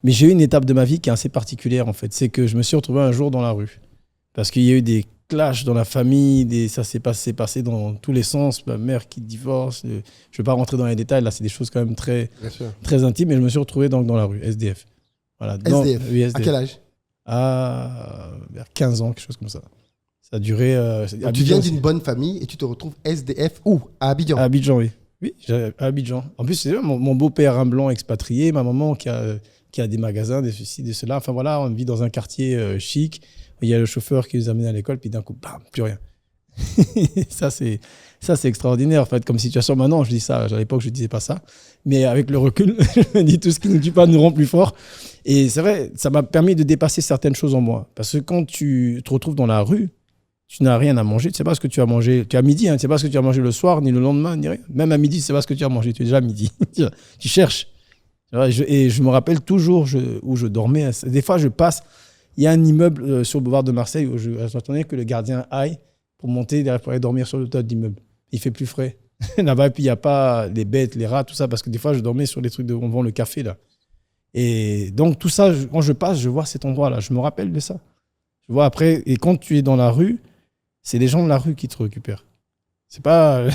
Mais j'ai eu une étape de ma vie qui est assez particulière, en fait. C'est que je me suis retrouvé un jour dans la rue. Parce qu'il y a eu des clashs dans la famille, ça s'est passé dans tous les sens. Ma mère qui divorce. Je ne vais pas rentrer dans les détails, là, c'est des choses quand même très, très intimes. Et je me suis retrouvé donc dans la rue, SDF. Voilà, SDF. Oui, SDF. À quel âge? Vers 15 ans, quelque chose comme ça. Ça a duré. Tu viens d'une bonne famille et tu te retrouves SDF où? À Abidjan? À Abidjan, oui. Oui, à Abidjan. En plus, c'est mon beau-père, un blanc expatrié, ma maman qui a des magasins, des ceci, des cela. Enfin voilà, on vit dans un quartier chic. Il y a le chauffeur qui nous amène à l'école, puis d'un coup, bam, plus rien. ça, c'est extraordinaire, en fait, comme situation. Maintenant, je dis ça. À l'époque, je ne disais pas ça. Mais avec le recul, je me dis tout ce qui ne nous tue pas nous rend plus fort. Et c'est vrai, ça m'a permis de dépasser certaines choses en moi. Parce que quand tu te retrouves dans la rue, tu n'as rien à manger. Tu ne sais pas ce que tu as mangé. Tu es à midi, hein, tu ne sais pas ce que tu as mangé le soir, ni le lendemain, ni rien. Même à midi, tu ne sais pas ce que tu as mangé. Tu es déjà à midi. Tu cherches. Et je me rappelle toujours où je dormais. Des fois, je passe. Il y a un immeuble sur le boulevard de Marseille où j'attendais que le gardien aille pour monter pour aller dormir sur le toit de l'immeuble. Il fait plus frais. Là-bas, et puis il n'y a pas les bêtes, les rats, tout ça, parce que des fois, je dormais sur les trucs on vend le café, là. Et donc, tout ça, quand je passe, je vois cet endroit-là. Je me rappelle de ça. Je vois après, et quand tu es dans la rue, c'est les gens de la rue qui te récupèrent. C'est pas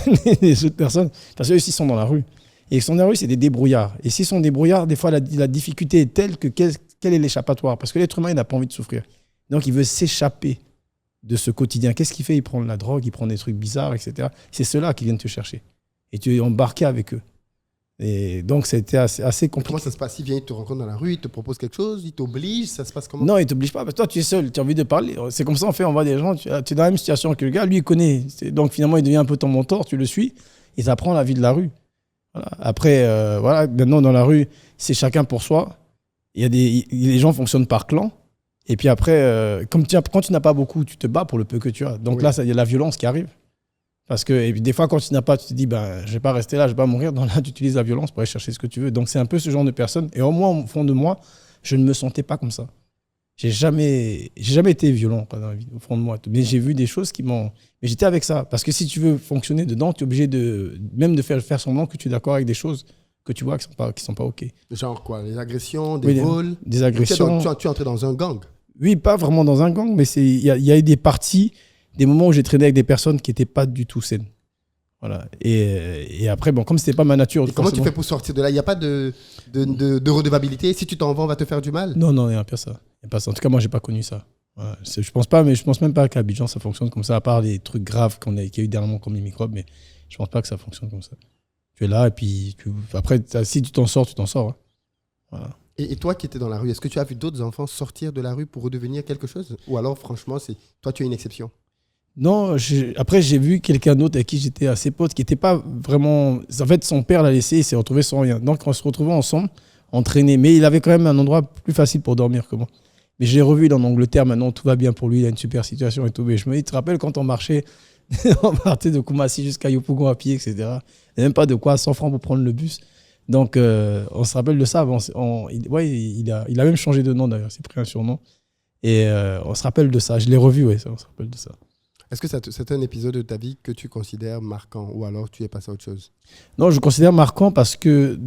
les autres personnes, parce qu'eux aussi sont dans la rue. Et ils sont dans la rue, c'est des débrouillards. Et s'ils sont débrouillards, des fois, la difficulté est telle que quel est l'échappatoire? Parce que l'être humain, il n'a pas envie de souffrir. Donc, il veut s'échapper de ce quotidien. Qu'est-ce qu'il fait? Il prend de la drogue, il prend des trucs bizarres, etc. C'est ceux-là qui viennent te chercher. Et tu es embarqué avec eux. Et donc, c'était assez compliqué. Comment ça se passe? Il vient, il te rencontre dans la rue, il te propose quelque chose, il t'oblige, ça se passe comment? Non, il ne t'oblige pas, parce que toi, tu es seul, tu as envie de parler. C'est comme ça, en fait, on voit des gens, tu es dans la même situation que le gars, lui, il connaît. Donc, finalement, il devient un peu ton mentor, tu le suis, et ça apprend la vie de la rue. Voilà. Après, maintenant, dans la rue, c'est chacun pour soi. Les gens fonctionnent par clan. Et puis après, quand tu n'as pas beaucoup, tu te bats pour le peu que tu as. Donc là, il y a la violence qui arrive. Parce que et puis des fois, quand tu n'as pas, tu te dis, je ne vais pas rester là, je ne vais pas mourir. Donc là, tu utilises la violence pour aller chercher ce que tu veux. Donc c'est un peu ce genre de personne. Et au moins, au fond de moi, je ne me sentais pas comme ça. J'ai jamais été violent dans la vie, au fond de moi. Mais j'ai vu des choses qui m'ont... Mais j'étais avec ça. Parce que si tu veux fonctionner dedans, tu es obligé même de faire semblant que tu es d'accord avec des choses que tu vois qui ne sont pas OK. Genre quoi? Les agressions, des vols? Des agressions. Tu es entré dans un gang? Oui, pas vraiment dans un gang, mais il y a eu des parties, des moments où j'ai traîné avec des personnes qui n'étaient pas du tout saines. Voilà. Et après, comme ce n'était pas ma nature... Comment tu fais pour sortir de là? Il n'y a pas de redevabilité? Si tu t'en vas, on va te faire du mal? Non, il n'y a pas ça. En tout cas, moi, je n'ai pas connu ça. Voilà. Je pense pas, mais je pense même pas qu'à Abidjan, ça fonctionne comme ça, à part les trucs graves qu'il y a eu dernièrement comme les microbes, mais je ne pense pas que ça fonctionne comme ça. Tu es là, et puis après, si tu t'en sors, tu t'en sors. Hein. Voilà. Et toi qui étais dans la rue, est-ce que tu as vu d'autres enfants sortir de la rue pour redevenir quelque chose? Ou alors, franchement, toi, tu es une exception? Non, après, j'ai vu quelqu'un d'autre avec qui j'étais assez pote, qui n'était pas vraiment... En fait, son père l'a laissé, il s'est retrouvé sans rien. Donc, on se retrouvait ensemble, entraînés. Mais il avait quand même un endroit plus facile pour dormir que moi. Mais je l'ai revu, il est en Angleterre, maintenant, tout va bien pour lui, il a une super situation et tout. Mais je me dis, tu te rappelles quand on marchait, on partait de Koumassi jusqu'à Yopougon à pied, etc. Il n'y a même pas de quoi, 100 francs pour prendre le bus. Donc, on se rappelle de ça. Il a même changé de nom, d'ailleurs. Il s'est pris un surnom. Et on se rappelle de ça. Je l'ai revu, on se rappelle de ça. Est-ce que c'est un épisode de ta vie que tu considères marquant ou alors tu es passé à autre chose? Non, je considère marquant parce que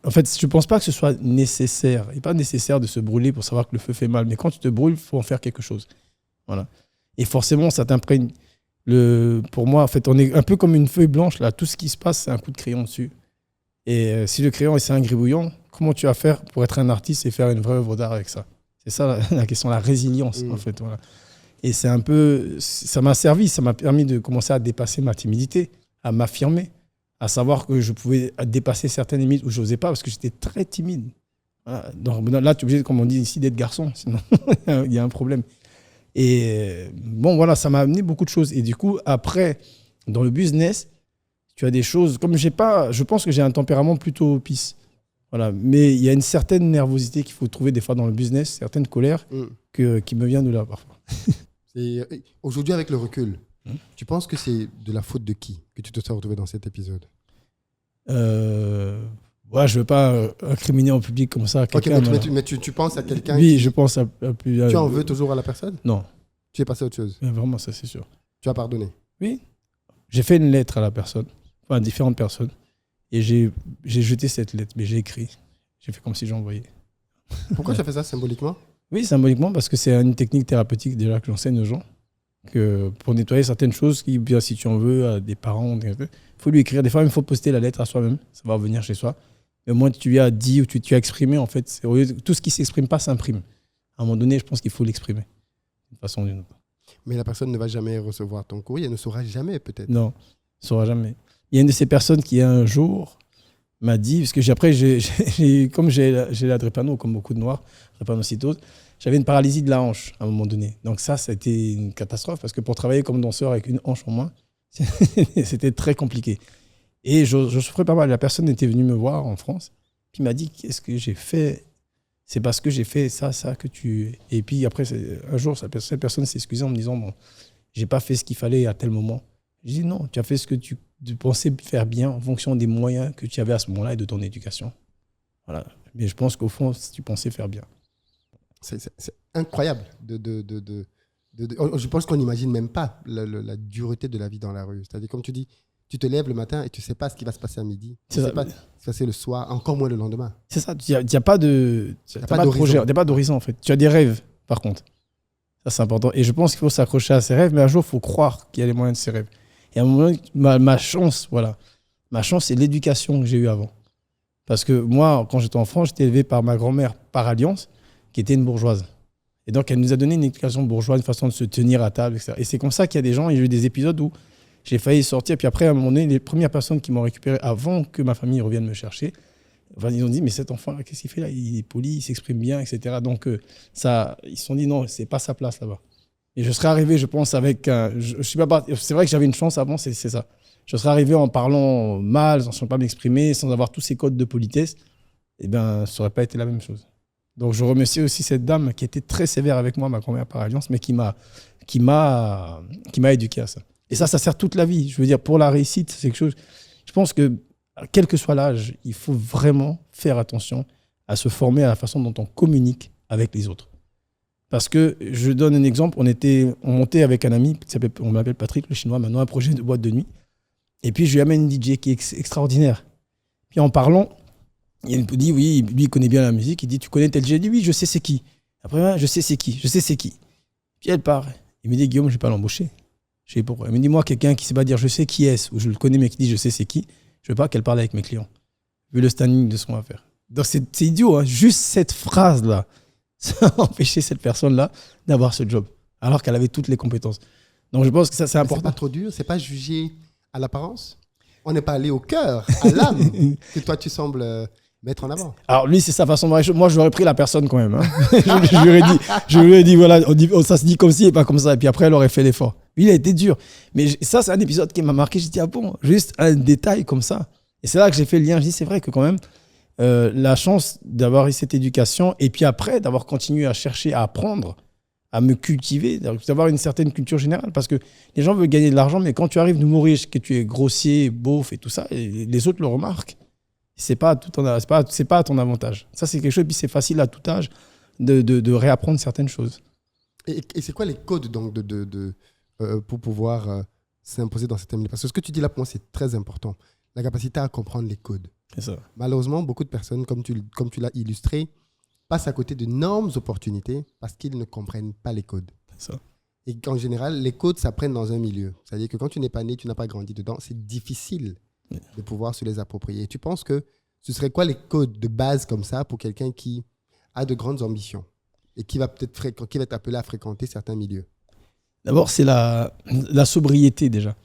en fait, je ne pense pas que ce soit nécessaire. Il n'est pas nécessaire de se brûler pour savoir que le feu fait mal. Mais quand tu te brûles, il faut en faire quelque chose. Voilà. Et forcément, ça t'imprègne. Pour moi, en fait, on est un peu comme une feuille blanche. Là. Tout ce qui se passe, c'est un coup de crayon dessus. Et si le crayon c'est un gribouillon, comment tu vas faire pour être un artiste et faire une vraie œuvre d'art avec ça? C'est ça la question, la résilience, en fait. Voilà. Et c'est un peu... Ça m'a servi, ça m'a permis de commencer à dépasser ma timidité, à m'affirmer, à savoir que je pouvais dépasser certaines limites où je n'osais pas parce que j'étais très timide. Voilà. Donc là, tu es obligé, comme on dit ici, d'être garçon, sinon il y a un problème. Et voilà, ça m'a amené beaucoup de choses. Et du coup, après, dans le business, tu as des choses... Je pense que j'ai un tempérament plutôt pisse. Voilà. Mais il y a une certaine nervosité qu'il faut trouver des fois dans le business, certaines colères qui me vient de là parfois. Aujourd'hui, avec le recul, tu penses que c'est de la faute de qui que tu te sois retrouvé dans cet épisode? Je ne veux pas incriminer en public comme ça. Mais tu penses à quelqu'un? Oui, je pense à plus. Tu en veux toujours à la personne? Non. Tu es passé à autre chose? Vraiment, ça c'est sûr. Tu as pardonné? Oui. J'ai fait une lettre à la personne, à différentes personnes, et j'ai jeté cette lettre, mais j'ai écrit. J'ai fait comme si j'envoyais. Pourquoi tu as fait ça symboliquement? Oui, symboliquement, parce que c'est une technique thérapeutique déjà que j'enseigne aux gens. Que pour nettoyer certaines choses, bien, si tu en veux à des parents, il faut lui écrire. Des fois, il faut poster la lettre à soi-même. Ça va revenir chez soi. Mais au moins, tu lui as dit ou tu as exprimé, en fait. Tout ce qui ne s'exprime pas s'imprime. À un moment donné, je pense qu'il faut l'exprimer. D'une façon ou d'une autre. Mais la personne ne va jamais recevoir ton courrier. Elle ne saura jamais, peut-être. Non, elle ne saura jamais. Il y a une de ces personnes qui, un jour, m'a dit, parce que comme j'ai la drépano, comme beaucoup de noirs, drépanocytose, j'avais une paralysie de la hanche à un moment donné. Donc ça a été une catastrophe, parce que pour travailler comme danseur avec une hanche en moins, c'était très compliqué. Et je souffrais pas mal. La personne était venue me voir en France, puis m'a dit, qu'est-ce que j'ai fait? C'est parce que j'ai fait ça que tu... Et puis après, un jour, cette personne s'est excusée en me disant, bon, j'ai pas fait ce qu'il fallait à tel moment. Je dis non, tu as fait ce que tu pensais faire bien en fonction des moyens que tu avais à ce moment-là et de ton éducation. Voilà. Mais je pense qu'au fond, tu pensais faire bien. C'est incroyable. Je pense qu'on n'imagine même pas la dureté de la vie dans la rue. C'est-à-dire, comme tu dis, tu te lèves le matin et tu ne sais pas ce qui va se passer à midi. Tu ne sais pas ce qui va se passer le soir, encore moins le lendemain. C'est ça. Il n'y a pas de projet, il n'y a pas d'horizon en fait. Tu as des rêves, par contre. Ça, c'est important. Et je pense qu'il faut s'accrocher à ses rêves, mais un jour, il faut croire qu'il y a les moyens de ses rêves. Et à un moment donné, ma chance, voilà. Ma chance, c'est l'éducation que j'ai eue avant. Parce que moi, quand j'étais enfant, j'étais élevé par ma grand-mère par alliance, qui était une bourgeoise. Et donc, elle nous a donné une éducation bourgeoise, une façon de se tenir à table, etc. Et c'est comme ça qu'il y a des gens, il y a eu des épisodes où j'ai failli sortir. Puis après, à un moment donné, les premières personnes qui m'ont récupéré avant que ma famille revienne me chercher, enfin, ils ont dit, mais cet enfant, qu'est-ce qu'il fait là? Il est poli, il s'exprime bien, etc. Donc, ils se sont dit, non, c'est pas sa place là-bas. Et je serais arrivé, je pense, avec je suis pas c'est vrai que j'avais une chance avant, c'est ça. Je serais arrivé en parlant mal, sans pas m'exprimer, sans avoir tous ces codes de politesse. Eh bien, ça n'aurait pas été la même chose. Donc, je remercie aussi cette dame qui était très sévère avec moi, ma grand-mère par alliance, mais qui m'a éduqué à ça. Et ça sert toute la vie. Je veux dire, pour la réussite, c'est quelque chose. Je pense que, quel que soit l'âge, il faut vraiment faire attention à se former à la façon dont on communique avec les autres. Parce que, je donne un exemple, on montait avec un ami, on m'appelle Patrick, le chinois, maintenant un projet de boîte de nuit. Et puis, je lui amène une DJ qui est extraordinaire. Puis, en parlant, il me dit, oui, lui, il connaît bien la musique. Il dit, tu connais tel DJ? Je dis, oui, je sais c'est qui. Après, je sais c'est qui. Puis, elle part. Il me dit, Guillaume, je ne vais pas l'embaucher. Je sais pourquoi. Elle me dit, moi, quelqu'un qui ne sait pas dire je sais qui est-ce, ou je le connais, mais qui dit je sais c'est qui, je ne veux pas qu'elle parle avec mes clients. Vu le standing de son affaire. Donc, c'est idiot, hein. Juste cette phrase-là, ça a empêché cette personne-là d'avoir ce job, alors qu'elle avait toutes les compétences. Donc, je pense que ça, c'est important. C'est pas trop dur, c'est pas jugé à l'apparence. On n'est pas allé au cœur, à l'âme, que toi, tu sembles mettre en avant. Alors, lui, c'est sa façon de voir les choses. Moi, je l'aurais pris la personne quand même. Hein. je lui ai dit, voilà, ça se dit comme ci et pas comme ça. Et puis après, elle aurait fait l'effort. Lui, il a été dur. Mais ça, c'est un épisode qui m'a marqué. J'ai dit, ah bon, juste un détail comme ça. Et c'est là que j'ai fait le lien. Je dis, c'est vrai que quand même, la chance d'avoir eu cette éducation et puis après, d'avoir continué à chercher à apprendre, à me cultiver, d'avoir une certaine culture générale. Parce que les gens veulent gagner de l'argent, mais quand tu arrives d'humouriste, que tu es grossier, beauf et tout ça, et les autres le remarquent. C'est pas à ton avantage. Ça, c'est quelque chose, et puis c'est facile à tout âge de réapprendre certaines choses. Et c'est quoi les codes donc, pour pouvoir s'imposer dans cette milieu? Parce que ce que tu dis là, pour moi, c'est très important. La capacité à comprendre les codes. C'est ça. Malheureusement, beaucoup de personnes, comme tu l'as illustré, passent à côté d'énormes opportunités parce qu'ils ne comprennent pas les codes. C'est ça. Et qu'en général, les codes s'apprennent dans un milieu. C'est-à-dire que quand tu n'es pas né, tu n'as pas grandi dedans, c'est difficile de pouvoir se les approprier. Et tu penses que ce serait quoi les codes de base comme ça pour quelqu'un qui a de grandes ambitions et qui va peut-être qui va être appelé à fréquenter certains milieux? D'abord, c'est la sobriété déjà.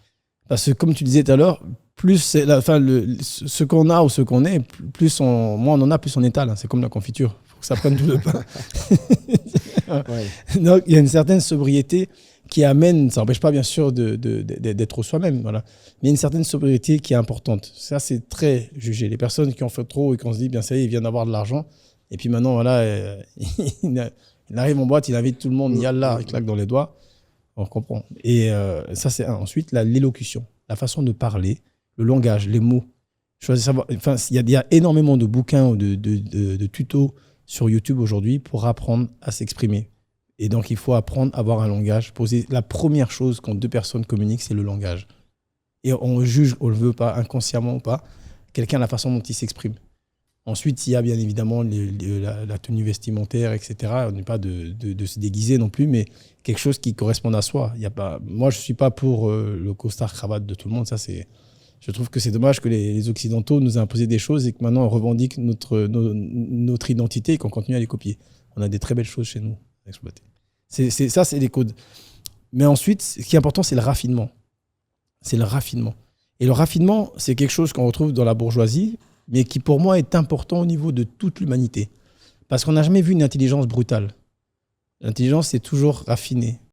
Parce que comme tu disais tout à l'heure, plus ce qu'on a ou ce qu'on est, moins on en a, plus on étale. Hein. C'est comme la confiture. Il faut que ça prenne tout le pain. Ouais. Donc, il y a une certaine sobriété qui amène, ça n'empêche pas bien sûr d'être soi-même, voilà. Mais il y a une certaine sobriété qui est importante. Ça, c'est très jugé. Les personnes qui en font trop et qui se disent, bien ça y est, il vient d'avoir de l'argent. Et puis maintenant, voilà, il arrive en boîte, il invite tout le monde, yallah, il claque dans les doigts. On comprend. Et ça, c'est un. Ensuite, l'élocution, la façon de parler, le langage, les mots. Il y a énormément de bouquins ou de tutos sur YouTube aujourd'hui pour apprendre à s'exprimer. Et donc, il faut apprendre à avoir un langage. La première chose quand deux personnes communiquent, c'est le langage. Et on juge, on ne le veut pas, inconsciemment ou pas, quelqu'un la façon dont il s'exprime. Ensuite, il y a bien évidemment la tenue vestimentaire, etc. On n'est pas de se déguiser non plus, mais quelque chose qui corresponde à soi. Il y a pas, moi, je ne suis pas pour le costard cravate de tout le monde. Je trouve que c'est dommage que les Occidentaux nous aient imposé des choses et que maintenant on revendique notre identité et qu'on continue à les copier. On a des très belles choses chez nous à exploiter. Ça, c'est les codes. Mais ensuite, ce qui est important, c'est le raffinement. C'est le raffinement. Et le raffinement, c'est quelque chose qu'on retrouve dans la bourgeoisie, mais qui pour moi est important au niveau de toute l'humanité. Parce qu'on n'a jamais vu une intelligence brutale. L'intelligence, c'est toujours raffiné.